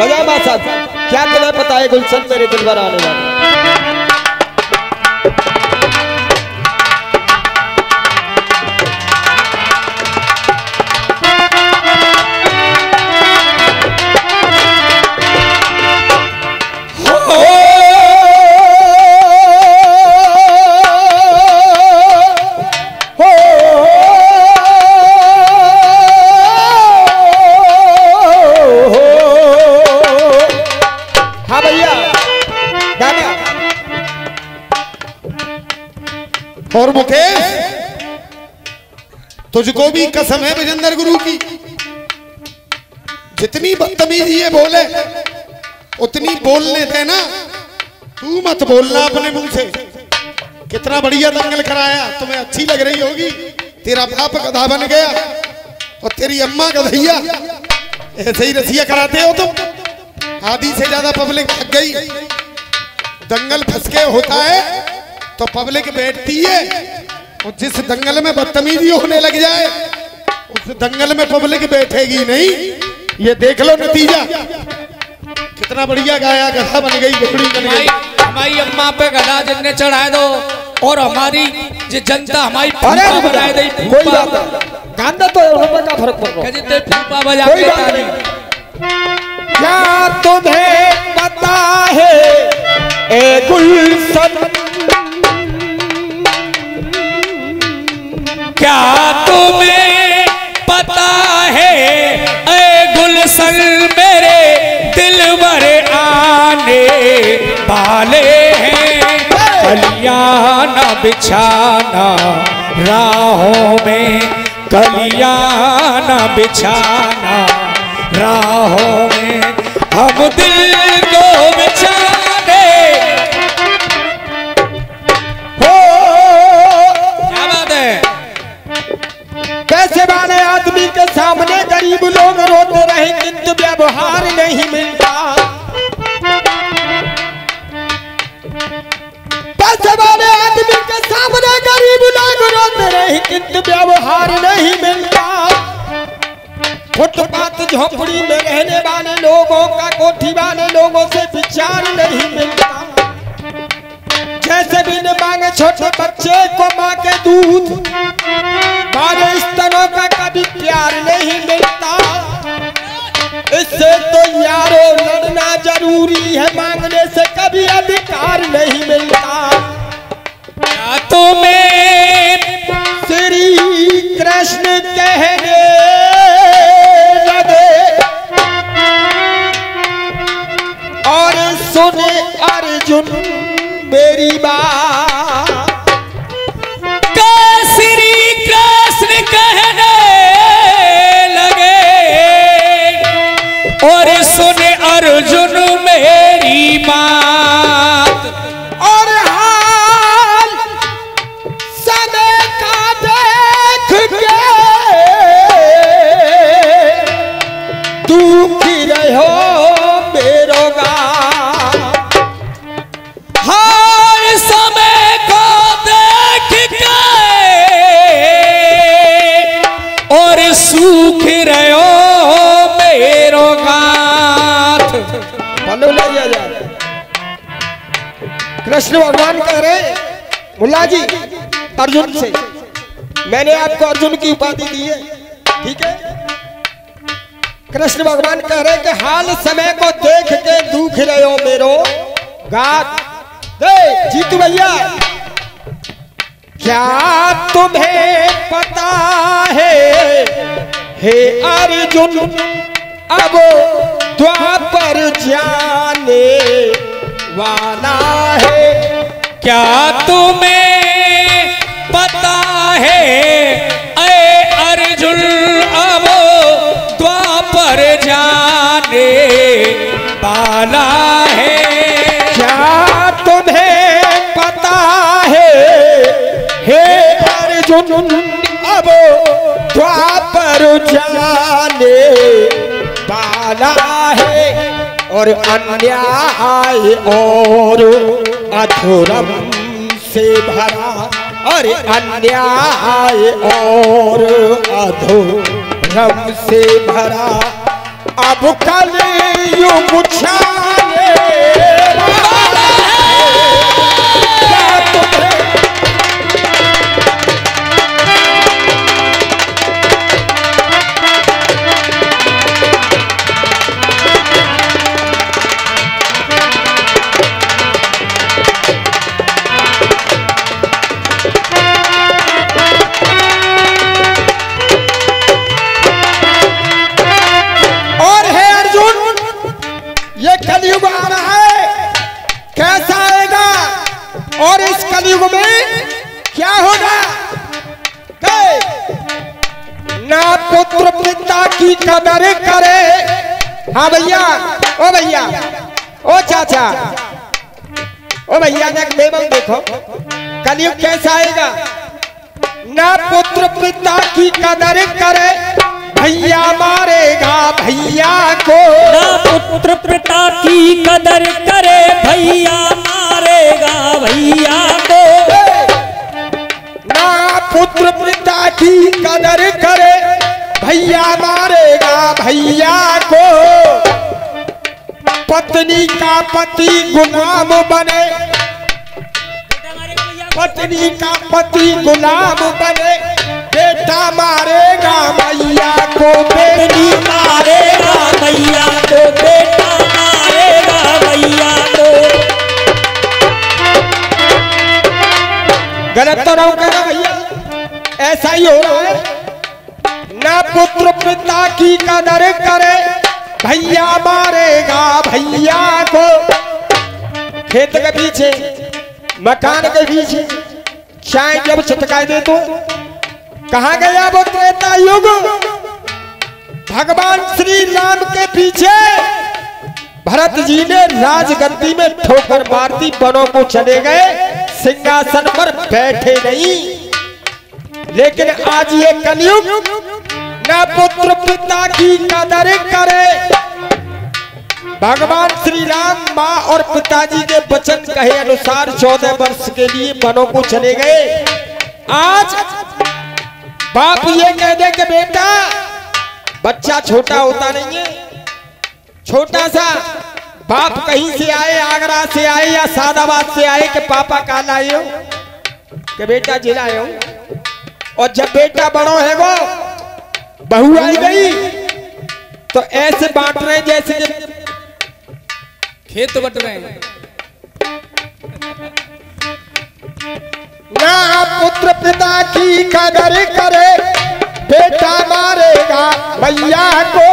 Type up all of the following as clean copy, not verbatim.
साहब, क्या तुम्हें पता है गुलशन मेरे दिल पर आने वाला? और मुकेश, तुझको भी कसम है विजेंद्र गुरु की, जितनी बदतमीजी ये बोले उतनी बोलने देना, तू मत बोलना अपने मुंह से। कितना बढ़िया दंगल कराया, तुम्हें अच्छी लग रही होगी। तेरा बाप गधा बन गया और तेरी अम्मा गधैया, ऐसे ही रसिया कराते हो तुम। आधी से ज्यादा पब्लिक भाग गई। दंगल फंसके होता है तो पब्लिक बैठती है, और जिस दंगल में बदतमीजी होने लग जाए उस दंगल में पब्लिक बैठेगी नहीं। ये देख लो नतीजा। कितना बढ़िया गाया, गधा बन गई, घोड़ी बन गई। हमारी अम्मा पे गधा जिनने चढ़ाए दो, और हमारी जो जनता हमारी फूफा बनाए दे। कोई बात नहीं, गाना तो का फर्क पड़ रहा है। जितने फूफा बजा के क्या तुम्हें पता है ए गुलशन, क्या तुम्हें पता है ए गुलशन, मेरे दिल भरे आने वाले हैं। कलियां न बिछाना राहों में, कलियां न बिछाना राहों में, हम दिल को बिछाने। हो क्या बात है? पैसे वाले आदमी के सामने गरीब लोग रोते रहे, किंतु व्यवहार नहीं मिलता। पैसे वाले आदमी के सामने गरीब लोग रोते रहे, किंतु व्यवहार नहीं मिलता। फुटपाथ झोपड़ी में रहने वाले लोगों का कोठी वाले लोगों से विचार नहीं मिलता। जैसे बिन मांगे छोटे बच्चे को माँ के दूध, मारे स्तनों का कभी प्यार नहीं मिलता। इससे तो यारों लड़ना जरूरी है, मांगने से कभी अधिकार नहीं मिलता। क्या तुम्हें श्री कृष्ण कहने लगे और सुने अर्जुन मेरी बात। श्री कृष्ण कहने लगे और सुने अर्जुन मेरी बात। और हाल समय का देख के दुखी रहो मेरो गा। हर समय को देख के और सूख रहो मेरो गाथ। कृष्ण भगवान कह रहे मुल्ला जी अर्जुन से, मैंने आपको अर्जुन की उपाधि दी है, ठीक है। कृष्ण भगवान कह रहे कि हाल समय को देख के दुख रहे हो मेरो गात। जीतू भैया, क्या तुम्हें पता है हे अर्जुन, अब द्वापर जाने वाला है। क्या तुम्हें पता है ऐ अर्जुन, अब द्वापर जाने वाला है। क्या तुम्हें पता है हे अर्जुन, अब द्वापर जाने वाला है। और अन्याय और अधर्म से भरा, और अन्याय और अधर्म से भरा अब कलयुग छाने वाला है, क्या तुम्हें कलयुग आ रहा है, कैसा आएगा और इस कलयुग में क्या होगा? ना पुत्र पिता की कदर करे। हाँ भैया, ओ भैया, ओ चाचा, ओ भैया ने बेबम देखो कलयुग कैसा आएगा। ना पुत्र पिता की कदर करे, भैया मारेगा भैया को। ना पुत्र पिता की कदर करे, भैया मारेगा भैया को। ना पुत्र पिता की कदर करे, भैया मारेगा भैया को। पत्नी का पति गुलाम बने, पत्नी का पति गुलाम बने, बेटा मारेगा मैया को। पत्नी मारेगा मैया को, बेटा मारेगा मैया को। गलत तो रहो कहना भैया, ऐसा ही हो रहा है। ना पुत्र पिता की कदर करे, भैया मारेगा भैया को। खेत के पीछे, मकान के पीछे चाय जब छिटकाए दे तो कहाँ गया वो त्रेता युग? भगवान श्री राम के पीछे भरत जी ने राजगद्दी में ठोकर मारती, बनों को चले गए, सिंहासन पर बैठे नहीं। लेकिन आज ये कलयुग ना पुत्र पिता की कदर करे। भगवान श्री राम माँ और पिताजी के वचन कहे अनुसार 14 वर्ष के लिए बनों को चले गए। आज बाप ये कह दे कि बेटा, बच्चा छोटा होता नहीं है, छोटा सा बाप कहीं से आए, आगरा से आए या सादाबाद से आए कि पापा कहाँ लाए हो, कि बेटा जिलाए हो। और जब बेटा बड़ो है वो बहू आई गई तो ऐसे बांट रहे जैसे खेत बट रहे हैं। ना पुत्र पिता की कदर करे, बेटा मारेगा भैया को।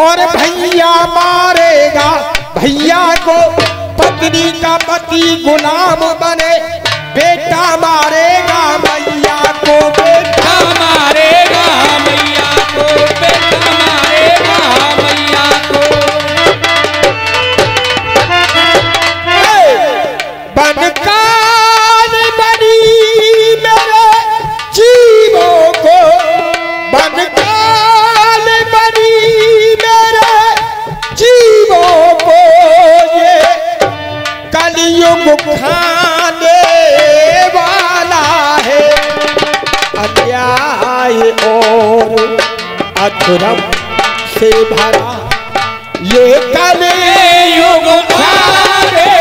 और भैया मारेगा भैया को। पत्नी का पति गुलाम बने, बेटा मारेगा मैया को। बेटा मारेगा मैया को, बेटा मारेगा मैया को। बनकान बनी मेरे जीवों को, बनकान बनी मेरे जीवों को। ये कलयुग खाने वाला है, अन्याय और अधर्म से भरा ये कलयुग खाने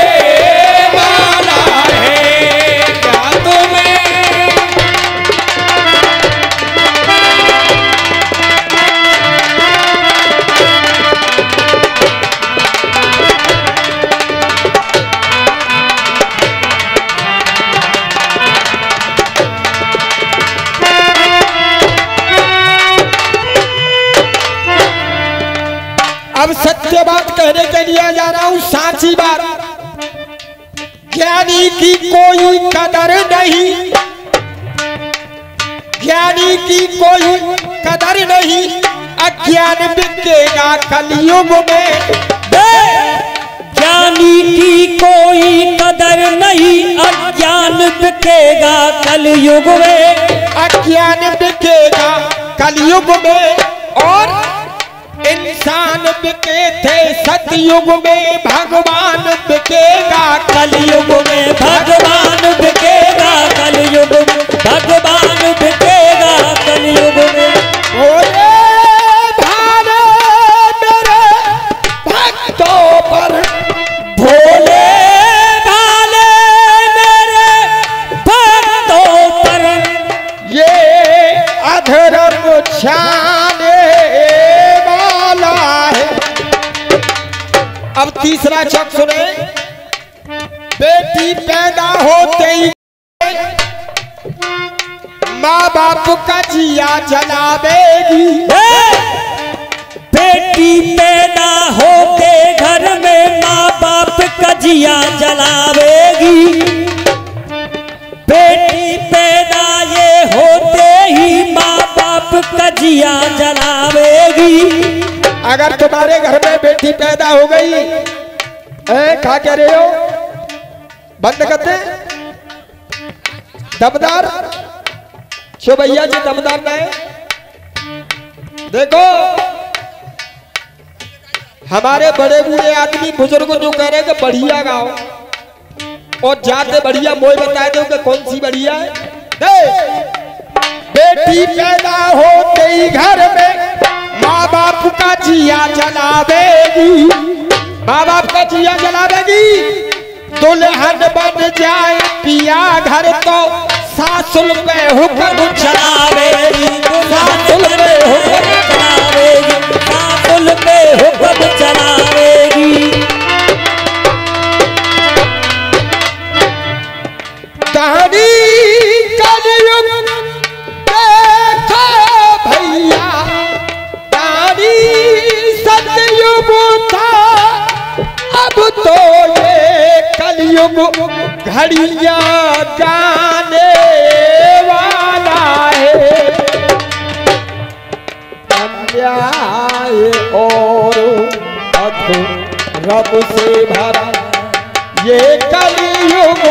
वाला है। क्या तुम्हें अब सत्य बात कहने के लिए जा रहा हूं, साची बात। ज्ञानी की कोई कदर नहीं, ज्ञानी की कोई कदर नहीं, अज्ञान बिकेगा कलयुग में। ज्ञानी की कोई कदर नहीं, अज्ञान बिकेगा कलयुग में। अज्ञान बिकेगा कलयुग में। और इंसान बिके थे सतयुग में, भगवान बिकेगा कलयुग में। भगवान बिकेगा कलयुग में, भगवान बिकेगा कलयुग में। बोले भारत अब तीसरा चौक सुने। बेटी पैदा होते ही माँ बाप का जिया जलावेगी। बेटी पैदा होके घर में माँ बाप का जिया जलावेगी। बेटी पैदा ये होते ही माँ बाप का जिया जलावेगी। अगर तुम्हारे घर में बेटी पैदा हो गई, क्या कह रहे हो? बंद करते दमदार क्यों भैया जी? दमदार नहीं। देखो हमारे बड़े बूढ़े आदमी बुजुर्ग जो कह रहे हैं कि बढ़िया गाओ, और जाते बढ़िया मोई बता दो कि कौन सी बढ़िया है। बेटी पैदा होते ही घर में माँ बाप का जिया जलावेगी। माँ बाप का जिया जलावेगी। दुल्हन बन जाए पिया घर तो सासुल पे हुक्म चलावेगी। सासुल पे हुक्म चलावेगी। सासुल पे हुक्म चलावेगी। कहानी कलयुग देखो भैया, कहानी सतयुग था, अब तो ये कलयुग घड़ियां गाने वाला है। अन्याय और अधर्म से भरा ये कलयुग